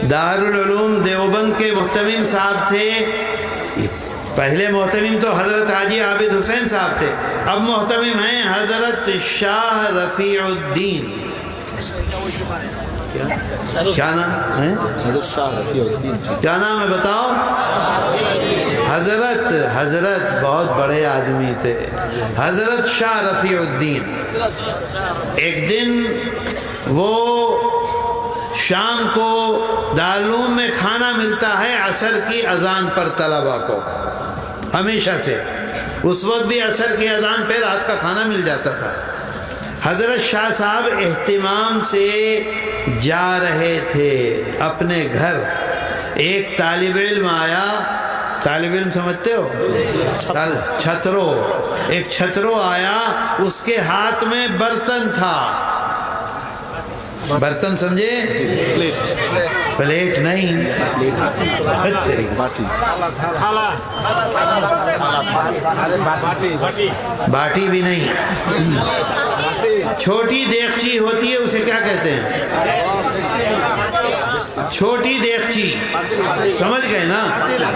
دارul Uloom Deoband کے محتمم صاحب تھے. پہلے محتمم تو حضرت حاجی عابد حسین صاحب تھے، اب محتمم ہیں حضرت شاہ رفیع الدین. کیا نام ہے؟ حضرت شاہ رفیع الدین. کیا نام ہے بتاؤ؟ حضرت بہت بڑے آدمی تھے، حضرت شاہ رفیع الدین. ایک دن وہ شام کو دارالعلوم میں کھانا ملتا ہے عصر کی اذان پر طلبہ کو، ہمیشہ سے اس وقت بھی عصر کی اذان پہ رات کا کھانا مل جاتا تھا. حضرت شاہ صاحب اہتمام سے جا رہے تھے اپنے گھر. ایک طالب علم آیا، طالب علم سمجھتے ہو؟ چھترو. ایک چھترو آیا، اس کے ہاتھ میں برتن تھا. برتن سمجھے؟ پلیٹ نہیں، باٹی بھی نہیں، چھوٹی دیگچی ہوتی ہے، اسے کیا کہتے ہیں؟ چھوٹی دیگچی، سمجھ گئے نا؟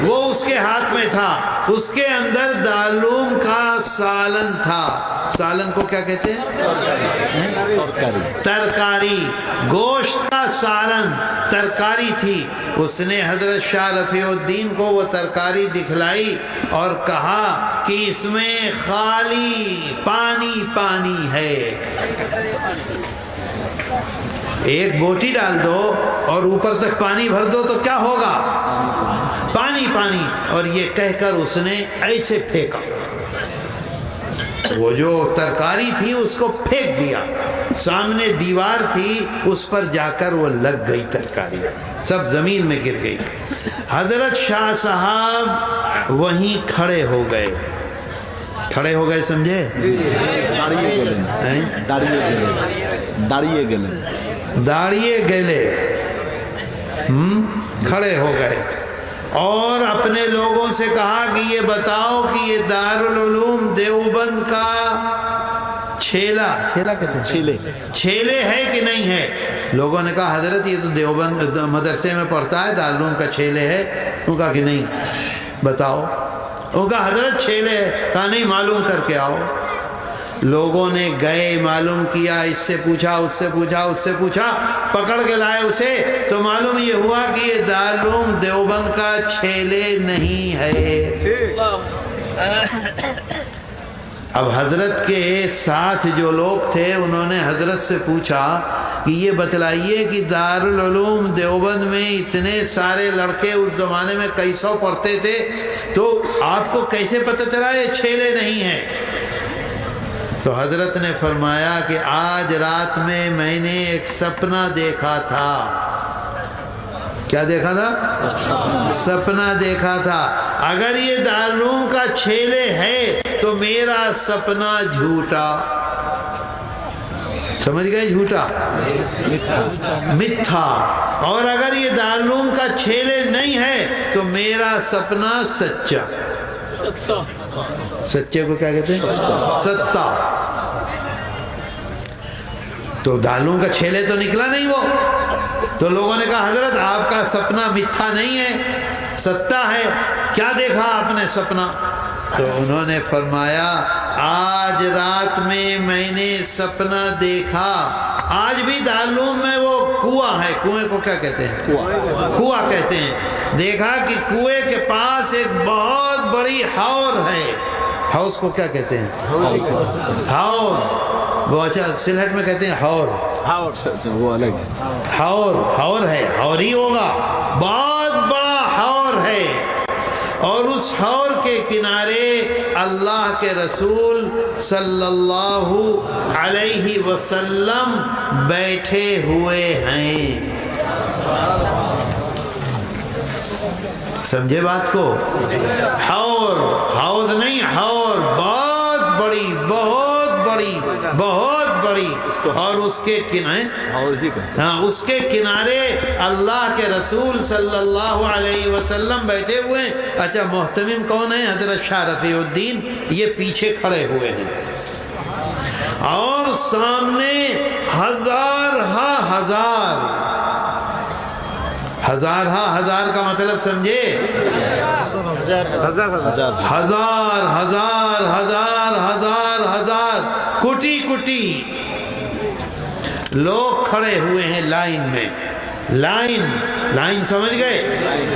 وہ اس کے ہاتھ میں تھا. اس کے اندر دارالعلوم کا سالن تھا. سالن کو کیا کہتے ہیں؟ ترکاری. گوشت کا سالن، ترکاری تھی. اس نے حضرت شاہ رفیع الدین کو وہ ترکاری دکھلائی اور کہا کہ اس میں خالی پانی پانی ہے. ایک بوٹی ڈال دو اور اوپر تک پانی بھر دو تو کیا ہوگا؟ پانی پانی. اور یہ کہہ کر اس نے ایسے پھینکا. وہ جو ترکاری تھی اس کو پھینک دیا. سامنے دیوار تھی، اس پر جا کر وہ لگ گئی ترکاری، سب زمین میں گر گئی. حضرت شاہ صاحب وہیں کھڑے ہو گئے. کھڑے ہو گئے سمجھے؟ داڑیے گلے کھڑے ہو گئے اور اپنے لوگوں سے کہا کہ یہ بتاؤ کہ یہ دارالعلوم دیوبند کا چھیلا کہتے ہیں، چھیلے ہے کہ نہیں ہے؟ لوگوں نے کہا حضرت یہ تو دیوبند مدرسے میں پڑھتا ہے، دارالعلوم کا چھیلے ہے. انہوں نے کہا کہ نہیں، بتاؤ. انہوں نے کہا حضرت چھیلے ہے. کہا نہیں، معلوم کر کے آؤ. لوگوں نے گئے، معلوم کیا، اس سے پوچھا، اس سے پوچھا، اس سے پوچھا، پکڑ کے لائے اسے. تو معلوم یہ ہوا کہ یہ دارالعلوم دیوبند کا چھیلے نہیں ہے. اب حضرت کے ساتھ جو لوگ تھے انہوں نے حضرت سے پوچھا کہ یہ بتلائیے کہ دارالعلوم دیوبند میں اتنے سارے لڑکے اس زمانے میں کئی سو پڑھتے تھے، تو آپ کو کیسے پتہ چلا یہ چھیلے نہیں ہیں؟ تو حضرت نے فرمایا کہ آج رات میں نے ایک سپنا دیکھا تھا. کیا دیکھا تھا؟ سپنا دیکھا تھا. اگر یہ دارالعلوم کا چھیلے ہے تو میرا سپنا جھوٹا. سمجھ گئے؟ جھوٹا، متھا. اور اگر یہ دارالعلوم کا چھیلے نہیں ہے تو میرا سپنا سچا. سچے کو کیا کہتے ہیں؟ ستا. تو دارالعلوم کا چھیلے تو نکلا نہیں وہ. تو لوگوں نے کہا حضرت آپ کا سپنا متھا نہیں ہے، ستا ہے. کیا دیکھا آپ نے سپنا؟ تو انہوں نے فرمایا آج رات میں نے سپنا دیکھا. آج بھی دارالعلوم میں وہ کنواں ہے، کنویں کو کیا کہتے ہیں؟ کنواں کہتے ہیں. دیکھا کہ کنویں کے پاس ایک بہت بڑی حور ہے. ہاؤس کو کیا کہتے ہیں؟ ہاؤس. وہ اچھا سلہٹ میں کہتے ہیں حور. وہ الگ حور ہے، حور ہی ہوگا. بہت بڑا حور ہے. اور اس حور کے کنارے اللہ کے رسول صلی اللہ علیہ وسلم بیٹھے ہوئے ہیں. سمجھے بات کو؟ حور، ہاؤس نہیں، حور بہت بڑی، بہت بڑی، بہت بڑی. اور اس کے کنارے، ہاں اس کے کنارے اللہ کے رسول صلی اللہ علیہ وسلم بیٹھے ہوئے ہیں. اچھا محتمم کون ہے؟ حضرت شاہ رفیع الدین. یہ پیچھے کھڑے ہوئے ہیں اور سامنے ہزار ہزار کا مطلب سمجھے؟ ہزار ہزار ہزار ہزار ہزار کوٹی کوٹی لوگ کھڑے ہوئے ہیں لائن میں. لائن سمجھ گئے؟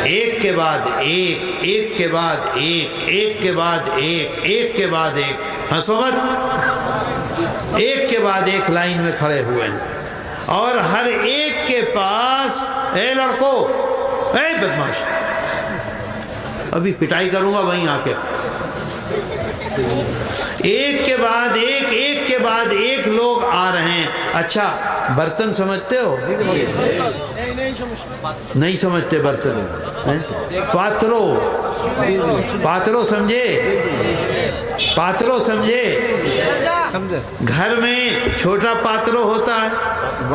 ایک کے بعد ایک، ایک کے بعد ایک، ایک کے بعد ایک، ایک کے بعد ایک. ہنسو مت. ایک کے بعد ایک لائن میں کھڑے ہوئے ہیں اور ہر ایک کے پاس، اے لڑکو، اے بدماش، ابھی پٹائی کروں گا وہیں آ کے. ایک کے بعد ایک، ایک کے بعد ایک لوگ آ رہے ہیں. اچھا برتن سمجھتے ہو؟ نہیں سمجھتے برتن؟ پاترو سمجھے؟ پاترو سمجھے؟ گھر میں چھوٹا پاترو ہوتا ہے،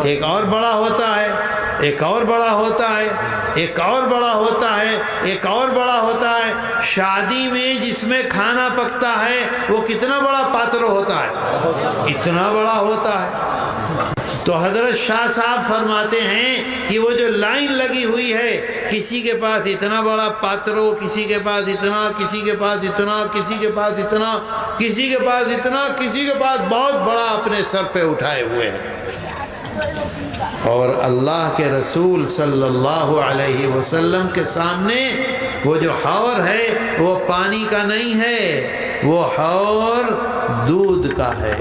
ایک اور بڑا ہوتا ہے، ایک اور بڑا ہوتا ہے، ایک اور بڑا ہوتا ہے، ایک اور بڑا ہوتا ہے. شادی میں جس میں کھانا پکتا ہے وہ کتنا بڑا پاترو ہوتا ہے؟ اتنا بڑا ہوتا ہے. تو حضرت شاہ صاحب فرماتے ہیں کہ وہ جو لائن لگی ہوئی ہے، کسی کے پاس اتنا بڑا پاترو، کسی کے پاس اتنا، کسی کے پاس اتنا، کسی کے پاس اتنا، کسی کے پاس اتنا، کسی کے پاس بہت بڑا اپنے سر پہ اٹھائے ہوئے ہیں. اور اللہ کے رسول صلی اللہ علیہ وسلم کے سامنے وہ جو حور ہے وہ پانی کا نہیں ہے، وہ حور دودھ کا ہے،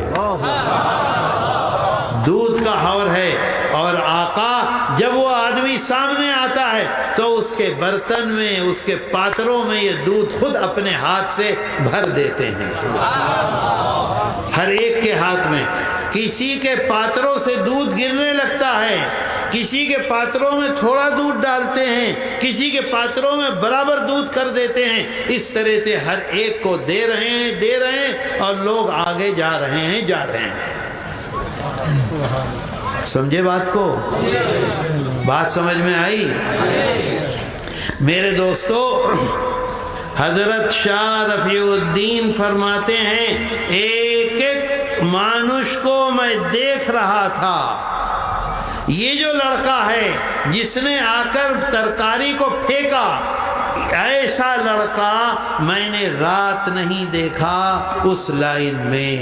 دودھ کا حور ہے. اور آقا جب وہ آدمی سامنے آتا ہے تو اس کے برتن میں، اس کے پاتروں میں یہ دودھ خود اپنے ہاتھ سے بھر دیتے ہیں، ہر ایک کے ہاتھ میں. کسی کے پاتروں سے دودھ گرنے لگتا ہے، کسی کے پاتروں میں تھوڑا دودھ ڈالتے ہیں، کسی کے پاتروں میں برابر دودھ کر دیتے ہیں. اس طرح سے ہر ایک کو دے رہے ہیں اور لوگ آگے جا رہے ہیں. سمجھے بات کو؟ بات سمجھ میں آئی؟ میرے دوستو، حضرت شاہ رفیع الدین فرماتے ہیں ایک ایک مانوش کو میں دیکھ رہا تھا. یہ جو لڑکا ہے جس نے آ کر ترکاری کو پھینکا، ایسا لڑکا میں نے رات نہیں دیکھا اس لائن میں.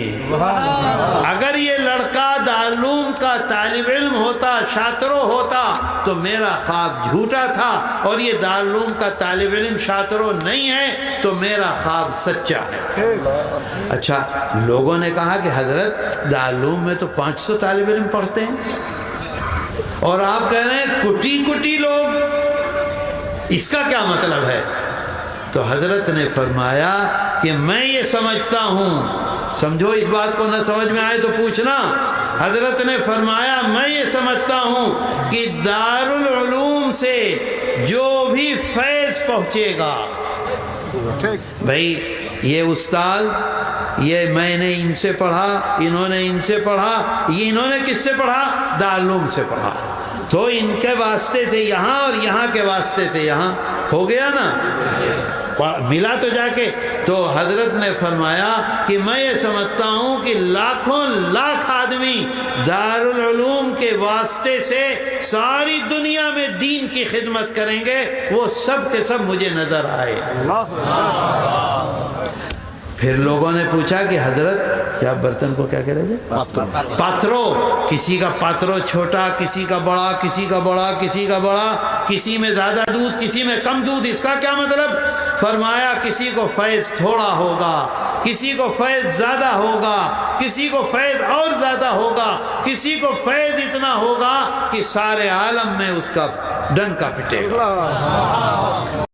اگر یہ لڑکا دارالعلوم کا طالب علم ہوتا، شاطرو ہوتا، تو میرا خواب جھوٹا تھا، اور یہ دارالعلوم کا طالب علم شاطرو نہیں ہے تو میرا خواب سچا ہے. اچھا لوگوں نے کہا کہ حضرت دارالعلوم میں تو 500 طالب علم پڑھتے ہیں اور آپ کہہ رہے ہیں کٹی کٹی لوگ، اس کا کیا مطلب ہے؟ تو حضرت نے فرمایا کہ میں یہ سمجھتا ہوں، سمجھو اس بات کو، نہ سمجھ میں آئے تو پوچھنا. حضرت نے فرمایا میں یہ سمجھتا ہوں کہ دارالعلوم سے جو بھی فیض پہنچے گا، بھائی یہ استاد، یہ میں نے ان سے پڑھا، انہوں نے ان سے پڑھا، یہ انہوں نے کس سے پڑھا؟ دارالعلوم سے پڑھا، تو ان کے واسطے سے یہاں اور یہاں کے واسطے سے یہاں ہو گیا نا، ملا تو جا کے. تو حضرت نے فرمایا کہ میں یہ سمجھتا ہوں کہ لاکھوں لاکھ آدمی دارالعلوم کے واسطے سے ساری دنیا میں دین کی خدمت کریں گے، وہ سب کے سب مجھے نظر آئے. پھر لوگوں نے پوچھا کہ حضرت کیا برتن کو کیا کہہ رہے تھے؟ پاترو. کسی کا پاترو چھوٹا، کسی کا بڑا، کسی کا بڑا، کسی کا بڑا، کسی میں زیادہ دودھ، کسی میں کم دودھ. اس کا کیا مطلب؟ فرمایا کسی کو فیض تھوڑا ہوگا، کسی کو فیض زیادہ ہوگا، کسی کو فیض اور زیادہ ہوگا، کسی کو فیض اتنا ہوگا کہ سارے عالم میں اس کا ڈنکا پٹے گا.